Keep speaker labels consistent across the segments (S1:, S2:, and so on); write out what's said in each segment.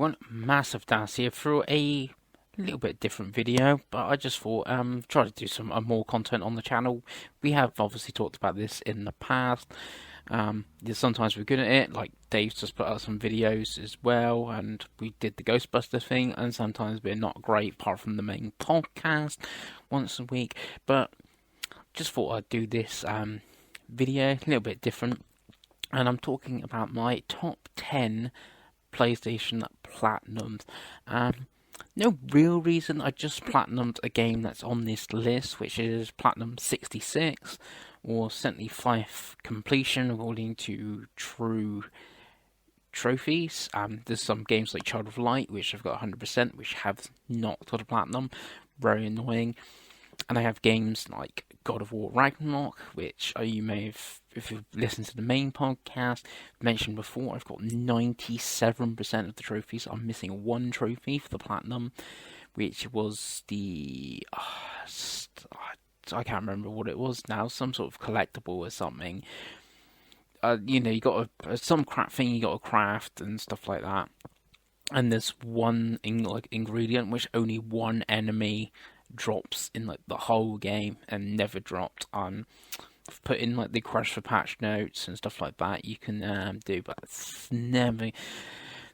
S1: everyone, Masofdas here for a little bit different video, but I just thought try to do some more content on the channel. We have obviously talked about this in the past. Sometimes we're good at it, like Dave's just put out some videos as well, and we did the Ghostbuster thing, and sometimes we're not great apart from the main podcast once a week, but just thought I'd do this video, a little bit different, and I'm talking about my top 10 PlayStation Platinums. No real reason, I just platinumed a game that's on this list, which is Platinum 66, or 75 completion according to True Trophies. There's some games like Child of Light, which I've got 100%, which have not got a Platinum, very annoying. And I have games like God of War Ragnarok, which you may have, if you've listened to the main podcast, mentioned before. I've got 97% of the trophies. I'm missing one trophy for the Platinum, which was the... I can't remember what it was now, some sort of collectible or something. You got some crap thing you got to craft and stuff like that. And there's one ingredient which only one enemy drops in the whole game and never dropped. I've put in the request for patch notes and stuff like that you can do, but it's never.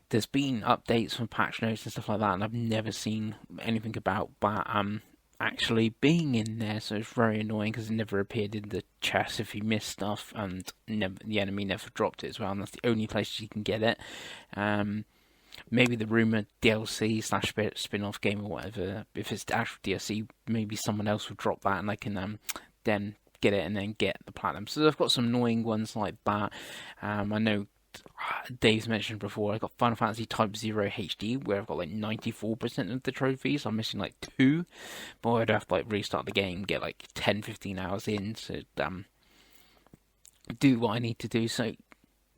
S1: There's been updates for patch notes and stuff like that, and I've never seen anything about that actually being in there. So it's very annoying because it never appeared in the chest if you missed stuff, and the enemy never dropped it as well. And that's the only place you can get it. Maybe the rumored DLC / spin-off game or whatever, if it's the actual DLC, maybe someone else will drop that and I can then get it and then get the Platinum. So I've got some annoying ones like that. I know Dave's mentioned before, I've got Final Fantasy Type 0 HD, where I've got 94% of the trophies. I'm missing 2, but I'd have to restart the game, get 10-15 hours in to do what I need to do. So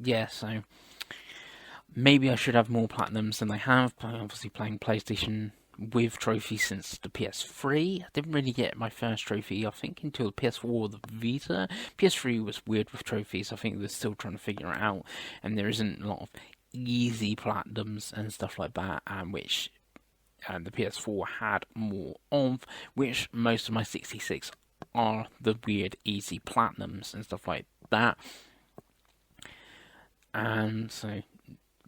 S1: yeah, so maybe I should have more Platinums than I have. I'm obviously playing PlayStation with trophies since the PS3. I didn't really get my first trophy, I think, until the PS4 or the Vita. PS3 was weird with trophies. I think they're still trying to figure it out, and there isn't a lot of easy Platinums and stuff like that, which the PS4 had more of, which most of my 66 are the weird easy Platinums and stuff like that. And so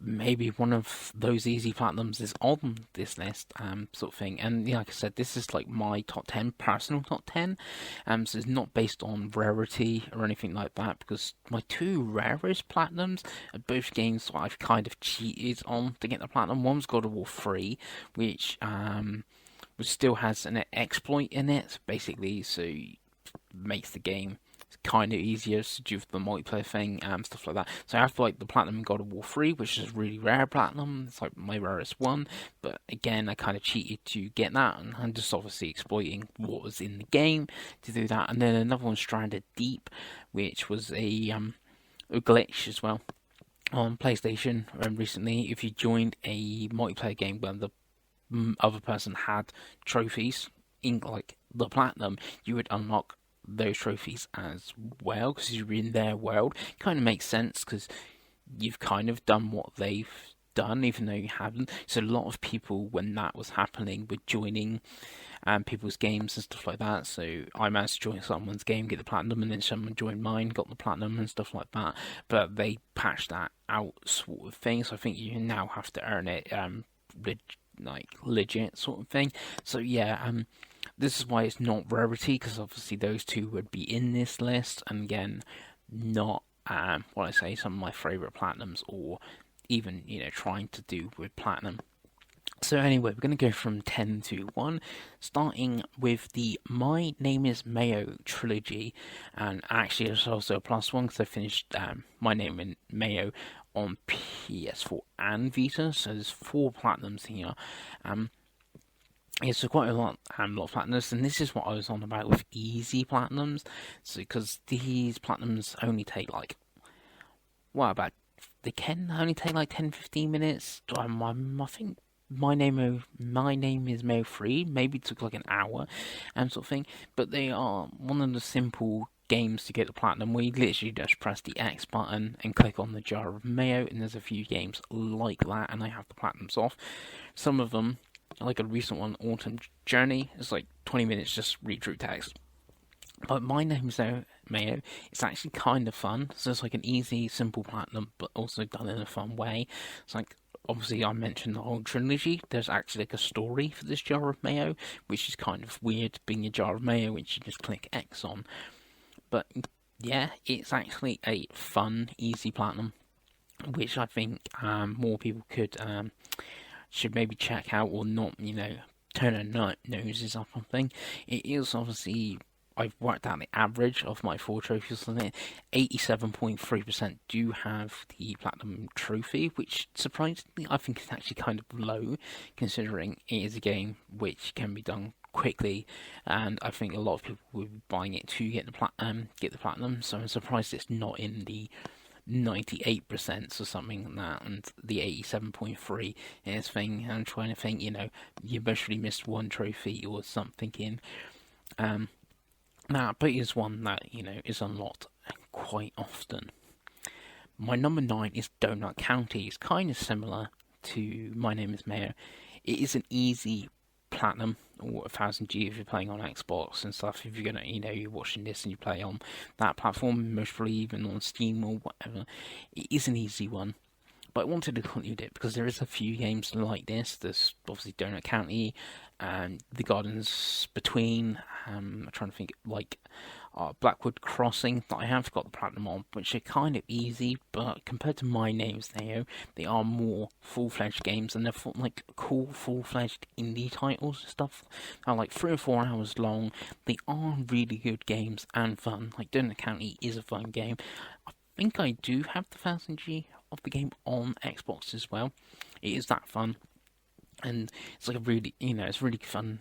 S1: maybe one of those easy Platinums is on this list, sort of thing. And like I said, this is my top 10, personal top 10. So it's not based on rarity or anything like that, because my two rarest Platinums are both games that I've kind of cheated on to get the Platinum. One's God of War 3, which still has an exploit in it, basically, so makes the game kind of easier to do the multiplayer thing, stuff like that. So I have the Platinum God of War 3, which is a really rare Platinum. It's my rarest one, but again, I kind of cheated to get that, and I'm just obviously exploiting what was in the game to do that. And then another one, Stranded Deep, which was a glitch as well on PlayStation recently. If you joined a multiplayer game where the other person had trophies in the Platinum, you would unlock those trophies as well, because you're in their world. Kind of makes sense, because you've kind of done what they've done, even though you haven't. So a lot of people, when that was happening, were joining people's games and stuff like that. So I managed to join someone's game, get the Platinum, and then someone joined mine, got the Platinum and stuff like that. But they patched that out, sort of thing. So I think you now have to earn it, legit sort of thing. So yeah, this is why it's not rarity, because obviously those two would be in this list, and again, not what I say, some of my favourite Platinums, or even trying to do with Platinum. So anyway, we're going to go from 10 to 1, starting with the My Name is Mayo trilogy, and actually it's also a +1 because I finished My Name is Mayo on PS4 and Vita, so there's 4 Platinums here. So quite a lot of Platinums, and this is what I was on about with easy Platinums. So because these Platinums only take they can only take 10-15 minutes. I think My Name is Mayo 3 maybe took an hour, sort of thing. But they are one of the simple games to get the platinum, we literally just press the X button and click on the jar of mayo, and there's a few games like that, and I have the platinums off. Some of them, like a recent one, Autumn Journey, is like 20 minutes just read through text. But My Name's Mayo, it's actually kind of fun. So it's like an easy, simple platinum, but also done in a fun way. It's like, obviously, I mentioned the whole trilogy. There's actually like a story for this jar of mayo, which is kind of weird, being a jar of mayo, which you just click X on. But yeah, it's actually a fun, easy platinum, which I think more people should maybe check out, or not, turn their noses up on thing. It is obviously, I've worked out the average of my 4 trophies on it. 87.3% do have the platinum trophy, which surprisingly I think is actually kind of low, considering it is a game which can be done quickly, and I think a lot of people will be buying it to get the platinum. So I'm surprised it's not in the 98% or something like that, and the 87.3 is thing. I'm trying to think, you mostly missed one trophy or something in. But it is one that, is unlocked quite often. My number 9 is Donut County. It's kind of similar to My Name is Mayo. It is an easy platinum, or 1000G if you're playing on Xbox and stuff. If you're gonna, you're watching this and you play on that platform, most probably even on Steam or whatever, it is an easy one. But I wanted to include it because there is a few games like this. There's obviously Donut County, and The Gardens Between. I'm trying to think, like Blackwood Crossing, that I have got the platinum on, which are kind of easy, but compared to My Name's Mayo, they are more full-fledged games, and they're like cool full-fledged indie titles and stuff. They're like 3 or 4 hours long. They are really good games and fun. Like Donut County is a fun game. I think I do have the 1000G of the game on Xbox as well. It is that fun, and it's like a really, it's really fun,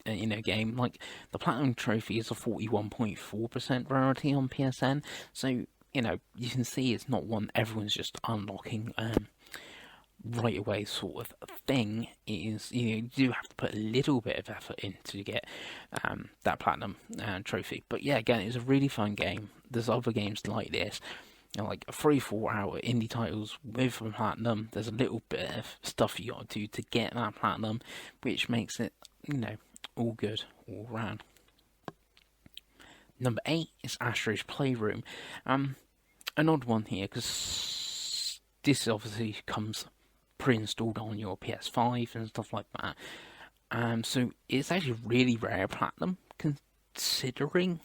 S1: game. Like the platinum trophy is a 41.4% rarity on PSN, so you can see it's not one everyone's just unlocking right away sort of thing. It is, you do have to put a little bit of effort in to get that platinum trophy. But yeah, again, it's a really fun game. There's other games like this, like 3-4 hour indie titles with a platinum. There's a little bit of stuff you got to do to get that platinum, which makes it, all good all round. Number 8 is Astro's Playroom. An odd one here, because this obviously comes pre-installed on your PS5 and stuff like that. So it's actually really rare platinum, considering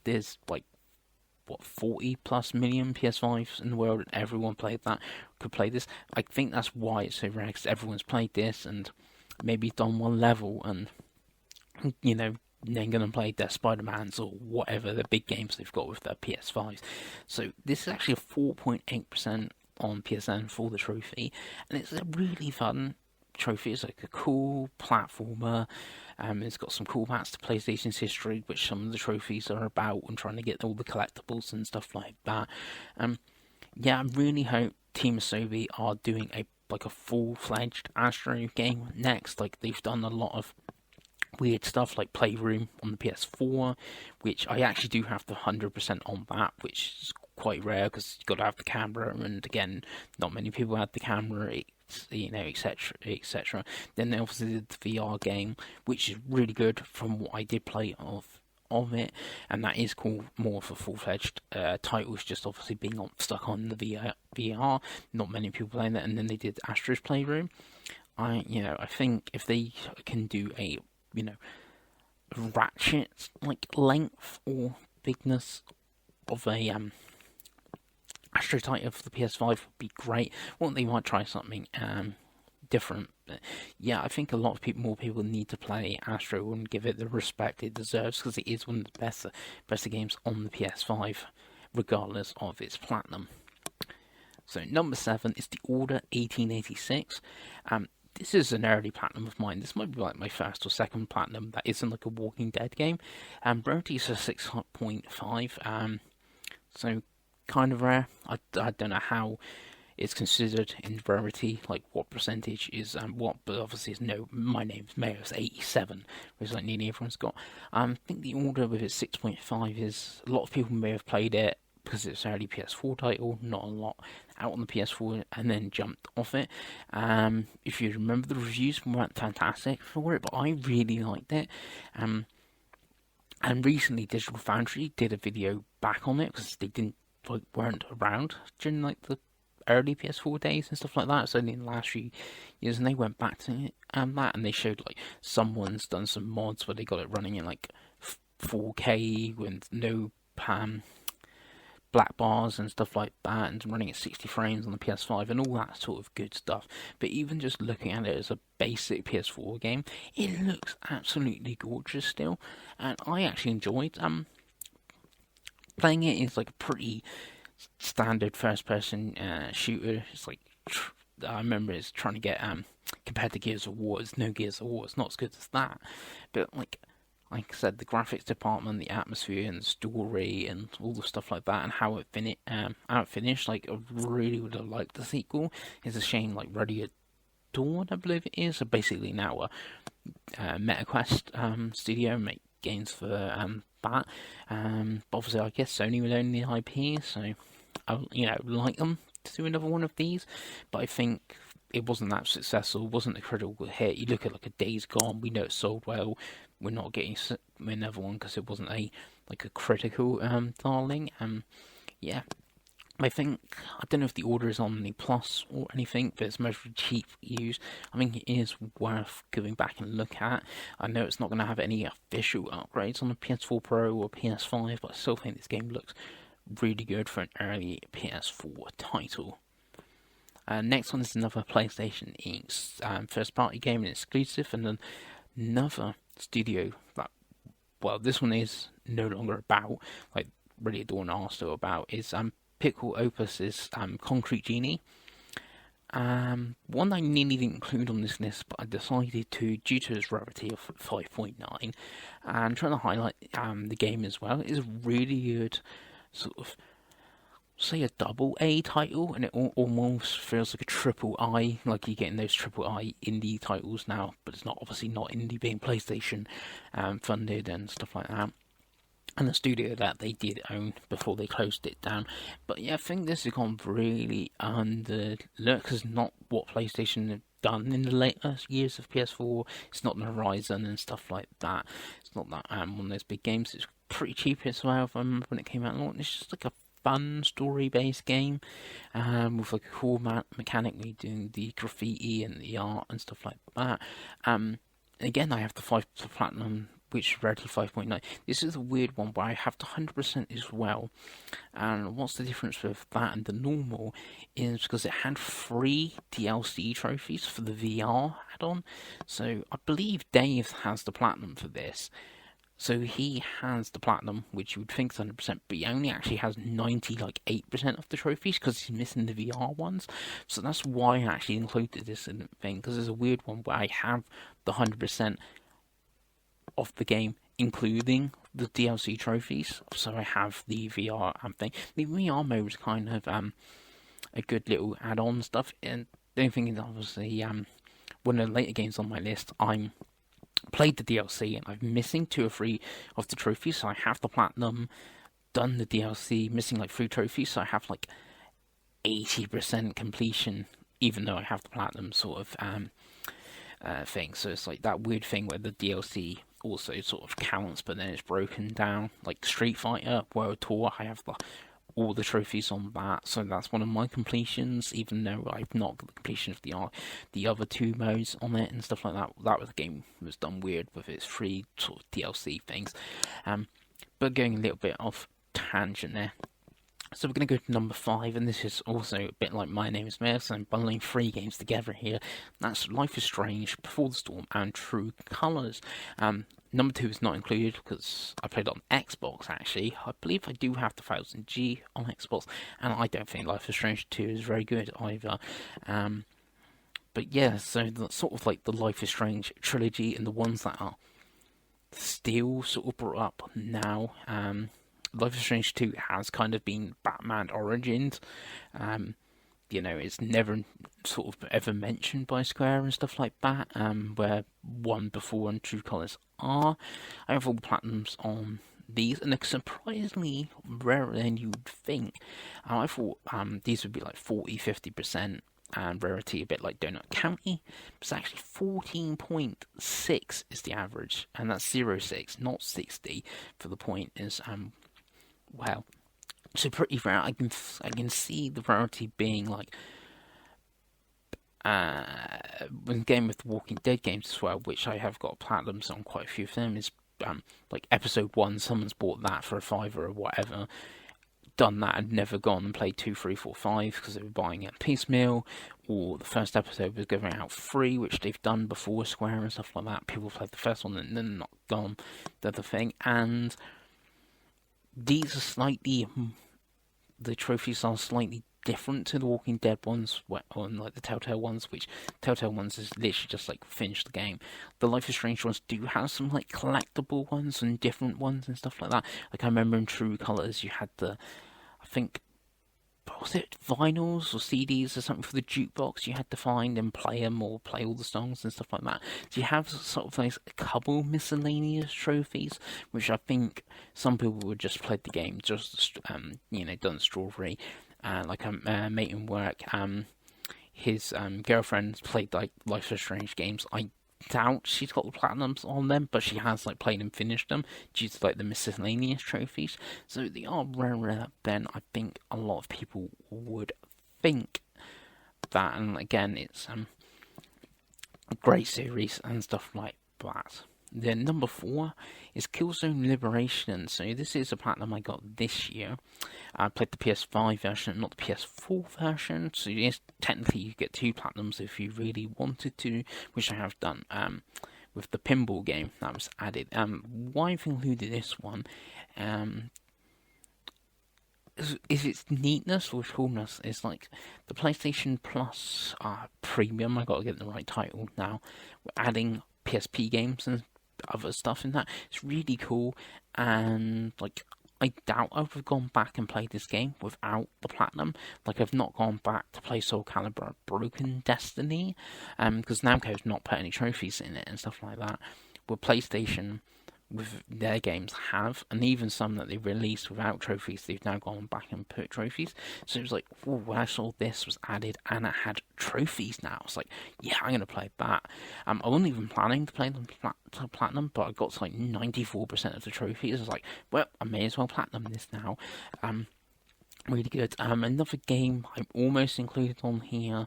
S1: there's 40 plus million PS5s in the world, and everyone could play this. I think that's why it's so rare, because everyone's played this and maybe done one level, and then gonna play their Spider-Mans or whatever the big games they've got with their PS5s. So this is actually a 4.8% on PSN for the trophy, and it's a really fun trophy. It's like a cool platformer. It's got some cool maps to PlayStation's history, which some of the trophies are about, and trying to get all the collectibles and stuff like that. I really hope Team Masofdas are doing a full-fledged Astro game next. Like, they've done a lot of weird stuff like Playroom on the PS4, which I actually do have the 100% on that, which is quite rare because you've got to have the camera, and again, not many people have the camera, etc., etc. Then they obviously did the VR game, which is really good from what I did play of it, and that is cool, more for full-fledged titles, just obviously being stuck on the VR. Not many people playing that. And then they did Astro's Playroom. I think if they can do a ratchet length or bigness of a Astro title for the PS5 would be great. Well, they might try something different. But yeah, I think more people need to play Astro and give it the respect it deserves, because it is one of the best games on the PS5, regardless of its platinum. So number 7 is The Order 1886. This is an early platinum of mine. This might be my first or second platinum that isn't a Walking Dead game. Rarity is a 6.5. So kind of rare. I don't know how it's considered in rarity, like what percentage is what, but obviously it's no, My Name's Mayor is 87, which like nearly everyone's got. I think the order with its 6.5 is, a lot of people may have played it because it's an early PS4 title, not a lot out on the PS4, and then jumped off it. If you remember, the reviews weren't fantastic for it, but I really liked it. And recently, Digital Foundry did a video back on it because they weren't around during like the early PS4 days and stuff like that. So in the last few years, and they went back to it and they showed like someone's done some mods where they got it running in like 4K with no black bars and stuff like that, and running at 60 frames on the PS5 and all that sort of good stuff. But even just looking at it as a basic PS4 game, it looks absolutely gorgeous still, and I actually enjoyed playing it. It's like a pretty standard first-person shooter. It's like I remember it's trying to get compared to Gears of War. It's no Gears of War. It's not as good as that, but like I said, the graphics department, the atmosphere, and the story, and all the stuff like that, and how it finished. Like, I really would have liked the sequel. It's a shame, like, Ready at Dawn, I believe it is. So basically now a MetaQuest studio make games for that. But obviously, I guess Sony would own the IP, so I like them to do another one of these. But I think it wasn't that successful. It wasn't a critical hit. You look at like a Days Gone, we know it sold well. We're not getting another one because it wasn't a critical darling. Yeah, I think, I don't know if the order is on the Plus or anything, but it's mostly cheap use. I think it is worth going back and look at. I know it's not going to have any official upgrades on the PS4 Pro or PS5, but I still think this game looks really good for an early PS4 title. Next one is another PlayStation Inc. First party game and exclusive, and another studio that, well, this one is no longer about, like Ready at Dawn are still about, is Pickle Opus's Concrete Genie. One I nearly didn't include on this list, but I decided to, due to its rarity of 5.9, and trying to highlight the game as well. It is a really good sort of, say, a double A title, and it almost feels like a triple I, like you're getting those triple I indie titles now, but it's not, obviously not indie, being PlayStation funded and stuff like that, and the studio that they did own before they closed it down. But yeah, I think this has gone really underlooked, because not what PlayStation have done in the later years of PS4. It's not the Horizon and stuff like that. It's not that one of those big games. It's pretty cheap as well, if I remember when it came out. It's just like a fun story-based game with like a cool mechanic where you're doing the graffiti and the art and stuff like that. Again, I have the platinum, which is rarity 5.9. This is a weird one, but I have the 100% as well. And what's the difference with that and the normal is because it had 3 DLC trophies for the VR add-on. So I believe Dave has the platinum for this. So he has the platinum, which you would think is 100%, but he only actually has 98% of the trophies because he's missing the VR ones. So that's why I actually included this in the thing, because there's a weird one where I have the 100% of the game, including the DLC trophies. So I have the VR thing. The VR mode is kind of a good little add-on stuff. And the only thing is, obviously, one of the later games on my list, I'm played the DLC and I'm missing 2 or 3 of the trophies. So I have the platinum, done the DLC, missing like 3 trophies. So I have like 80% completion, even though I have the platinum sort of thing. So it's like that weird thing where the DLC also sort of counts, but then it's broken down. Like Street Fighter World Tour, I have all the trophies on that, so that's one of my completions, even though I've not got the completion of the other 2 modes on it and stuff like that. That was the game was done weird with its 3 sort of DLC things. But going a little bit off tangent there. So we're going to go to number 5, and this is also a bit like My Name is Mayor, so I'm bundling 3 games together here. That's Life is Strange, Before the Storm, and True Colors. Number 2 is not included because I played it on Xbox, actually. I believe I do have the 1000G on Xbox, and I don't think Life is Strange 2 is very good either. But yeah, so that's sort of like the Life is Strange trilogy, and the ones that are still sort of brought up now. Life is Strange 2 has kind of been Batman Origins. it's never sort of ever mentioned by Square and stuff like that, where one before and True Colors are. I have all platinums on these, and they're surprisingly rarer than you'd think. I thought these would be like 40-50%, and rarity a bit like Donut County. It's actually 14.6 is the average, and that's 0.6, not 60. For the point is, well, so pretty rare. I can see the rarity being like when game with the Walking Dead games as well, which I have got platinums on quite a few of them. Is like episode 1, someone's bought that for a $5 or whatever. Done that and never gone and played 2, 3, 4, 5 because they were buying it piecemeal, or the first episode was going out free, which they've done before Square and stuff like that. People played the first one and then not gone the other thing, and these are slightly, the trophies are slightly different to the Walking Dead ones, or like the Telltale ones, which Telltale ones is literally just like finish the game. The Life is Strange ones do have some like collectible ones and different ones and stuff like that. Like I remember in True Colors you had I think, was it vinyls or CDs or something for the jukebox you had to find and play them or play all the songs and stuff like that. So you have sort of like a couple miscellaneous trophies, which I think some people would just play the game, just done strawberry. Like a mate in work, his girlfriend played like Life is Strange games. I doubt she's got the platinums on them, but she has like played and finished them due to like the miscellaneous trophies. So they are rarer than I think a lot of people would think that. And again, it's a great series and stuff like that. Then number 4 is Killzone Liberation. So this is a platinum I got this year. I played the PS5 version, not the PS4 version. So yes, technically you get 2 platinums if you really wanted to, which I have done. With the pinball game that was added. Why I've included this one is its neatness or coolness. Is like the PlayStation Plus Premium. I got to get the right title now. We're adding PSP games and other stuff in that. It's really cool, and like I doubt I would have gone back and played this game without the platinum. Like I've not gone back to play Soul Calibur Broken Destiny, because Namco's not put any trophies in it and stuff like that. Where PlayStation with their games have, and even some that they released without trophies, they've now gone back and put trophies. So it was like, when I saw this was added and it had trophies now, I was like, yeah, I'm going to play that. I wasn't even planning to play them platinum, but I got to like 94% of the trophies. I was like, well, I may as well platinum this now. Really good. Another game I almost included on here,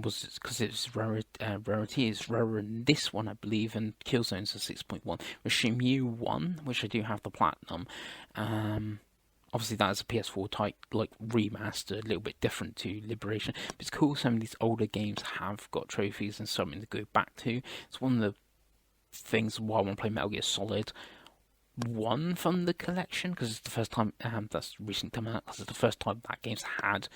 S1: was because it's rarity is rarer than this one, I believe, and Killzone's a 6.1. With Shenmue 1, which I do have the platinum. Obviously that is a PS4 type, like remastered, a little bit different to Liberation. But it's cool some of these older games have got trophies and something to go back to. It's one of the things why I want to play Metal Gear Solid 1 from the collection, because it's the first time that's recently come out, because it's the first time that game's had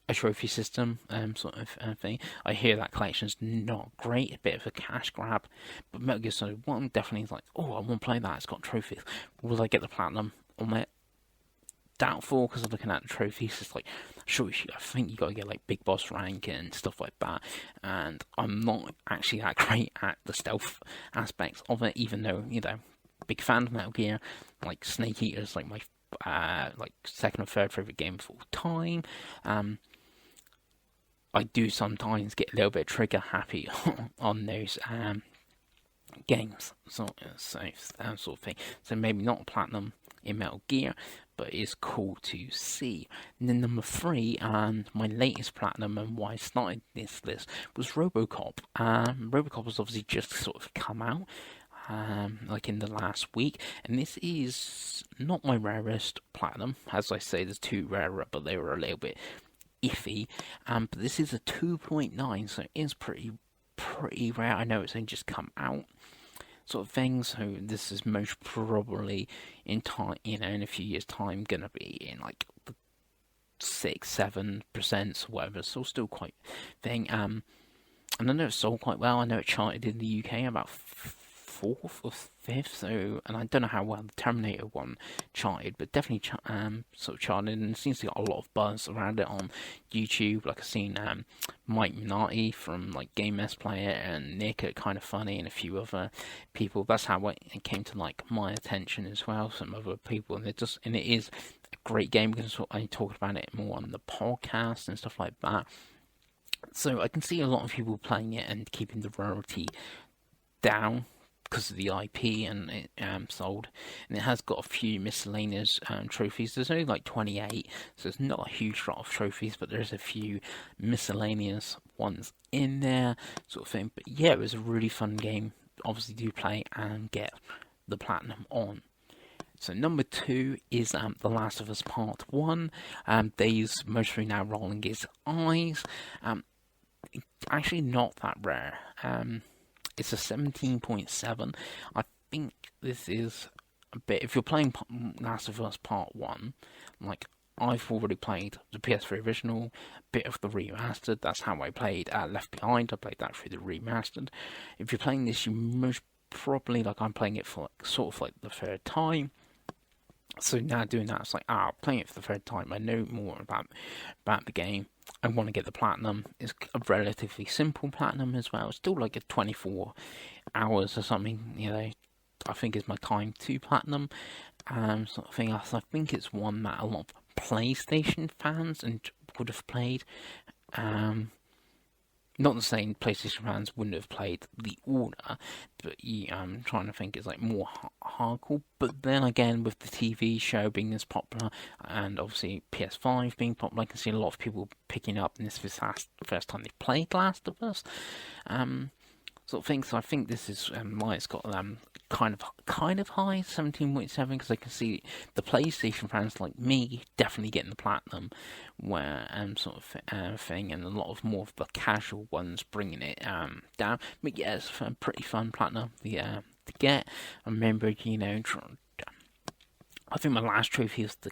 S1: a trophy system sort of thing. I hear that collection's not great, a bit of a cash grab, but Metal Gear Solid 1 definitely is like, oh, I want to play that, it's got trophies. Will I get the platinum on it? Doubtful, because I'm looking at the trophies, it's like, sure, I think you got to get like big boss rank and stuff like that, and I'm not actually that great at the stealth aspects of it, even though, big fan of Metal Gear, like Snake Eater's like my like second or third favourite game of all time. I do sometimes get a little bit trigger happy on those games, sort of thing. So maybe not platinum in Metal Gear, but it's cool to see. And then number 3, and my latest platinum, and why I started this list, was RoboCop. RoboCop was obviously just sort of come out, like in the last week, and this is not my rarest platinum. As I say, there's 2 rarer, but they were a little bit iffy. But this is a 2.9, so it is pretty rare. I know it's only just come out, sort of thing. So this is most probably in time, in a few years' time, gonna be in like the 6-7% or whatever. So still quite thing. And I know it sold quite well. I know it charted in the UK about fourth or fifth. So, and I don't know how well the Terminator one charted, but definitely sort of charted, and it seems to got a lot of buzz around it on YouTube. Like I've seen Mike Minardi from like Game Mess Player and Nick at Kind of Funny and a few other people. That's how it came to like my attention as well. Some other people, and it is a great game because I talked about it more on the podcast and stuff like that. So I can see a lot of people playing it and keeping the rarity down because of the IP, and it sold. And it has got a few miscellaneous trophies. There's only like 28, so it's not a huge lot of trophies, but there's a few miscellaneous ones in there, sort of thing. But yeah, it was a really fun game. Obviously, do play and get the platinum on. So number 2 is The Last of Us Part 1. Dave's mostly now rolling his eyes. Actually not that rare. It's a 17.7. I think this is a bit... If you're playing Last of Us Part 1, like, I've already played the PS3 original, bit of the remastered. That's how I played Left Behind. I played that through the remastered. If you're playing this, you most probably, like, I'm playing it for, like, sort of, like, the third time. So now doing that, it's like, playing it for the third time. I know more about the game. I want to get the platinum. It's a relatively simple platinum as well. It's still like a 24 hours or something, I think is my time to platinum sort of thing. I think it's one that a lot of PlayStation fans would have played. Not saying PlayStation fans wouldn't have played The Order, but I'm trying to think it's like more hardcore. But then again, with the TV show being as popular, and obviously PS5 being popular, I can see a lot of people picking up, and this is the first time they've played Last of Us, sort of thing. So I think this is why it's got kind of high 17.7, because I can see the PlayStation fans like me definitely getting the platinum, where sort of thing, and a lot of more of the casual ones bringing it down. But yeah, it's a pretty fun platinum to get. I remember, I think my last trophy was the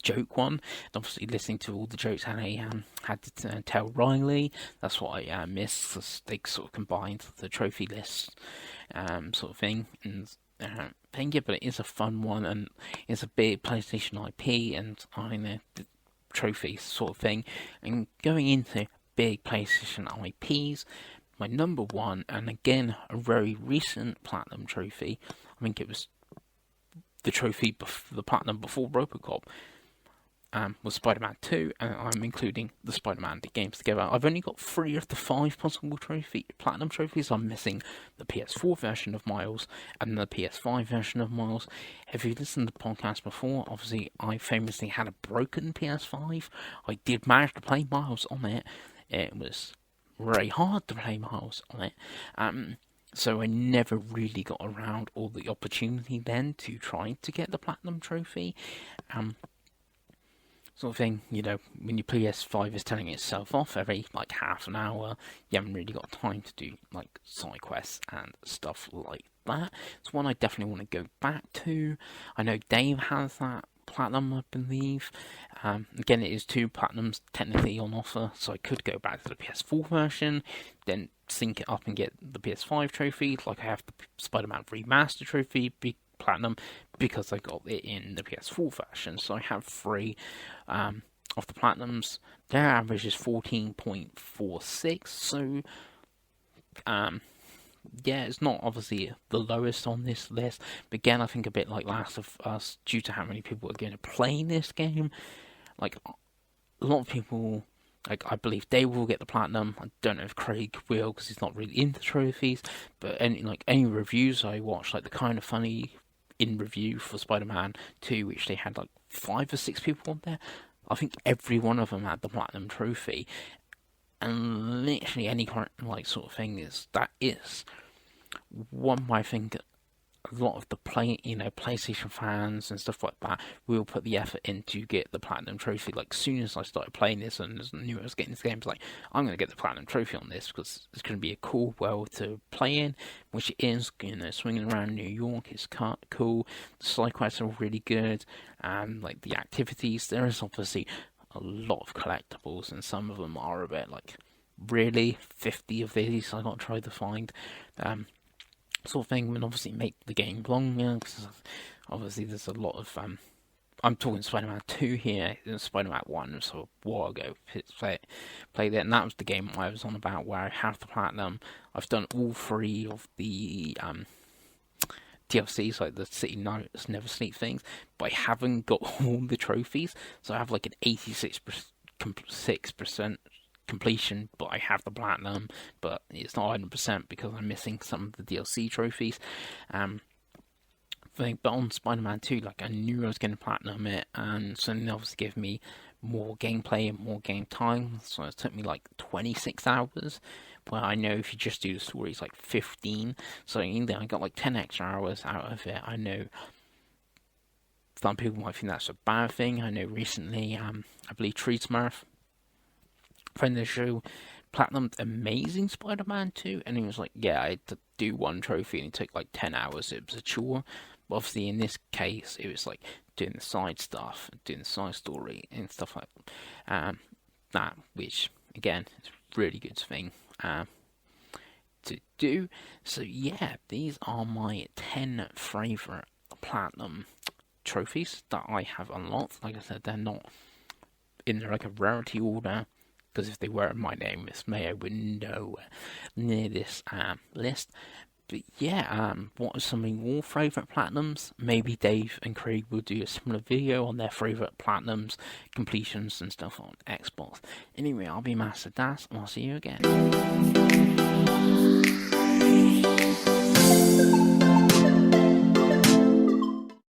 S1: joke one. And obviously, listening to all the jokes how I had to tell Riley. That's what I missed. Cause they sort of combined the trophy list, sort of thing. And thank you, but it is a fun one, and it's a big PlayStation IP, and the trophy sort of thing. And going into big PlayStation IPs, my number one, and again a very recent platinum trophy. I think it was the trophy, the platinum before Robocop, was Spider-Man 2, and I'm including the Spider-Man games together. I've only got 3 of the 5 possible platinum trophies. I'm missing the PS4 version of Miles and the PS5 version of Miles. If you listened to the podcast before, obviously I famously had a broken PS5. I did manage to play Miles on it. It was very hard to play Miles on it. So I never really got around or the opportunity then to try to get the platinum trophy. Sort of thing, when your PS5 is turning itself off every like half an hour, you haven't really got time to do like side quests and stuff like that. It's one I definitely want to go back to. I know Dave has that platinum, I believe. Again, it is 2 platinums technically on offer, so I could go back to the PS4 version, then sync it up and get the PS5 trophy, like I have the Spider-Man Remaster trophy, big platinum, because I got it in the PS4 version. So I have 3 of the platinums. Their average is 14.46, so yeah, it's not obviously the lowest on this list, but again, I think a bit like Last of Us, due to how many people are going to play this game, like a lot of people, like I believe Dave will get the platinum. I don't know if Craig will, because he's not really into trophies, but any reviews I watched, like the Kind of Funny in review for Spider-Man 2, which they had like 5 or 6 people on there, I think every one of them had the platinum trophy. And literally any like sort of thing is one I think a lot of the PlayStation fans and stuff like that will put the effort in to get the platinum trophy. Like, as soon as I started playing this and knew I was getting this game, I was like, I'm going to get the platinum trophy on this because it's going to be a cool world to play in, which it is. Swinging around New York is cool. The side quests are really good, and like the activities, there is obviously a lot of collectibles, and some of them are a bit like, really, 50 of these I got to try to find. sort of thing, and obviously make the game longer, because obviously there's a lot of I'm talking Spider-Man 2 here, and Spider-Man 1 was a while ago. Played it, and that was the game I was on about, where I have the platinum. I've done all 3 of the DLCs, like the City Nights, Never Sleep things, but I haven't got all the trophies, so I have like an 86% completion, but I have the platinum, but it's not 100% because I'm missing some of the DLC trophies. But on Spider-Man 2, like, I knew I was going to platinum it, and so they obviously gave me more gameplay and more game time, so it took me like 26 hours, where I know if you just do the story, it's like 15, so I got like 10 extra hours out of it. I know some people might think that's a bad thing. I know recently, I believe Tree Smurf, friend of the show, platinumed Amazing Spider-Man 2, and he was like, yeah, I had to do one trophy and it took like 10 hours, it was a chore. But obviously in this case, it was like doing the side stuff, doing the side story and stuff like that, which again is a really good thing to do. So yeah, these are my 10 favourite platinum trophies that I have unlocked. Like I said, they're not in like a rarity order, because if they were in my name, Miss Mayo would know near this list. But yeah, what are some of your favourite platinums? Maybe Dave and Craig will do a similar video on their favourite platinums, completions and stuff on Xbox. Anyway, I'll be Masofdas, and I'll see you again.